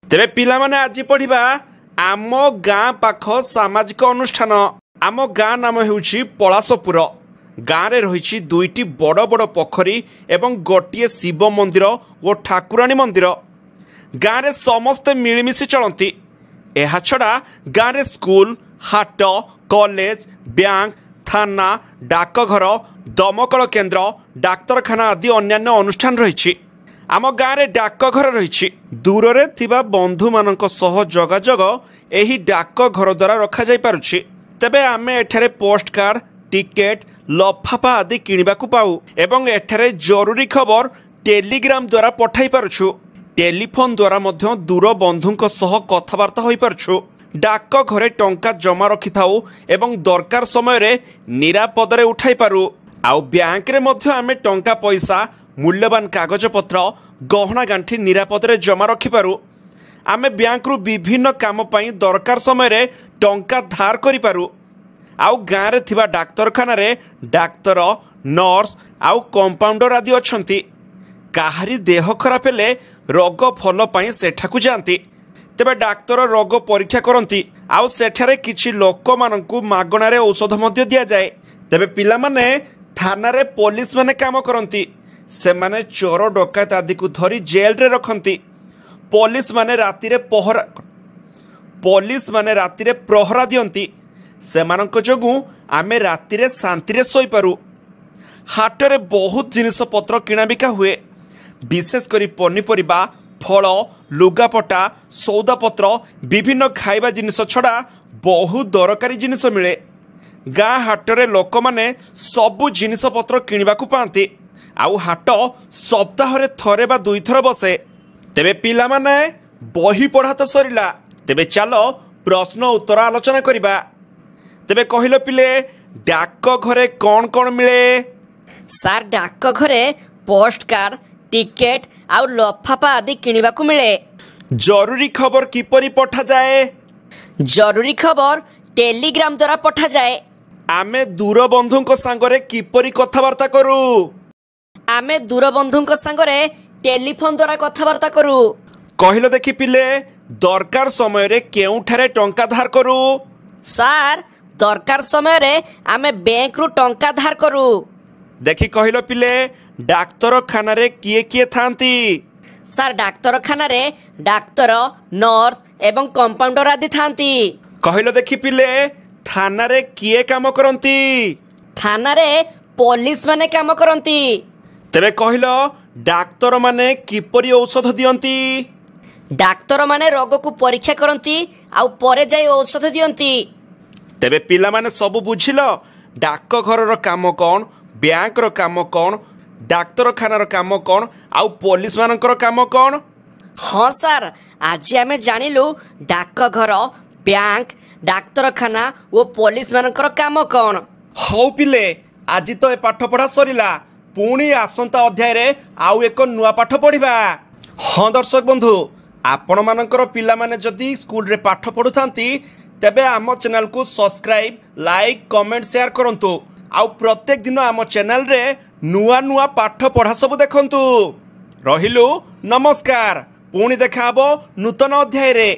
तेरे पिला माने आज पढ़िबा आम गाँ पाख सामाजिक अनुष्ठान। आम गाँ नाम हेउछि पलासपुर। गाँव में रही दुईटी बड़ बड़ पोखरी एवं गोटे शिव मंदिर और ठाकुराणी मंदिर। गाँव में समस्ते मिलमिशि चलती। यह छड़ा गाँव में स्कूल, हाट, कॉलेज, बैंक, थाना, डाकघर, दमकल केन्द्र, डाक्तरखाना आदि अन्यान्य अनुष्ठान रही। आम गाँव में डाकघर रही। दूर रे थिबा बंधु मानक सह जोगाजोग एही डाकघर द्वारा रखा जाई पारुछि। तेबे आमे एठारे पोस्ट कार्ड, टिकेट, लफाफा आदि किनिबाकु पाऊ एवं एठारे जरूरी खबर टेलीग्राम द्वारा पठाई पारुछु। टेलीफोन द्वारा मध्य दूर बंधुंक सह कथबार्ता होई पारुछु। डाकघरे टंका जमा रखि थाऊ एवं दरकार समय रे निरापद रे उठाई पारू। आउ बैंक रे मध्य आमे टंका पैसा, मूल्यवान कागज पत्र, गहना गांठी निरापद रे जमा रखिपारू। आमे बैंक रु विभिन्न काम पई दरकार समय रे टंका धार करि पारू। आउ गाँव रे थिबा डाक्तरखाना रे डाक्तर, नर्स आउ कंपाउंडर आदि अछंती। काहारी देह खराब हेले रोग फल पई सेठाकु जांती। तेबे डाक्तर रोग परीक्षा करंती। आउ सेठारे किछि लोक मानकु मागणा रे औषध मध्य दिया जाए। तेबे पिला माने थाना रे पुलिस माने काम करंती। से माने चोर डकायत आदि को धरी जेल रे रखंती। पुलिस माने राति रे प्रहरा दियंती। सेमानक जोगु आमे राति रे शांति रे सोई पारू। हाट रे बहुत जिनिस पत्र किणा बिका हुए। विशेष करी पनीपरिबा, फल, लुगापटा, सौदापत्र, विभिन्न खाइबा जिनिस छड़ा बहुत दरकारी जिनिस मिले। गाँ हाट रे लोक माने सबु जिनिस पत्र किनिबाकु पांती। आउ हाट सप्ताह रे थरे बा दुई थर बसे। तेबे पिला माने बही पढ़ा तो सरिला। तेबे चलो प्रश्न उत्तर आलोचना करिबा। तेबे कहिलो पिले डाक घरे कौन कौन मिले? सार डाक घरे पोस्ट कार्ड, टिकेट आउ लफाफा आदि किनिबाकु मिले। जरूरी खबर किपरि पठा जाए? जरूरी खबर टेलीग्राम द्वारा पठा जाए। आमे दूर बंधुंक सांगरे किपरि कथबार्ता करू? आमे दूर बंधुंक सांगरे टेलीफोन द्वारा कथबार्ता करू। कहिलो देखि पिले दरकार समय रे केउठारे टंका धार करू? सार दरकार समय रे आमे बैंक रु टंका धार करू। देखि कहिलो पिले डाक्तरखाना रे किए किए थांती? सार डाक्तरखाना रे डाक्तर, नर्स एवं कंपाउंडर आदि थांती। कहिलो देखि पिले थाना रे किए काम करंती? थाना रे पुलिस माने काम करंती। तेबे कहिलो डाक्तर माने किपरि औषध दियंती? डाक्तर माने रोग को परीक्षा करंती आउ परे जाई औषध दियंती। तेबे पिला माने सब बुझिलो डाकघर रो काम कोन, बैंक रो काम कोन, डाक्तरखाना रो काम कोन आउ पुलिस मानकर काम कोन? हाँ सार, आज आमे जानिलु डाकघर, बैंक, डाक्तरखाना ओ पुलिस मानकर काम कोन। हौ पिले आज तो ए पाठ पढ़ा सरिला। पुणी आसंता अध्याय रे आउ एक नुआ पाठ पढ़िबा। हाँ दर्शक बंधु, आपण मानकर पिला माने जदि स्कूल रे पाठ पढ़ुथांती तेबे आम चैनल को सब्सक्राइब, लाइक, कमेंट, शेयर करंतु। आउ प्रत्येक दिन आम चैनल रे नुआ नुआ पाठ पढ़ा सब देखंतु। रहिलु नमस्कार। पुणी देखा हबो नूतन अध्याय रे।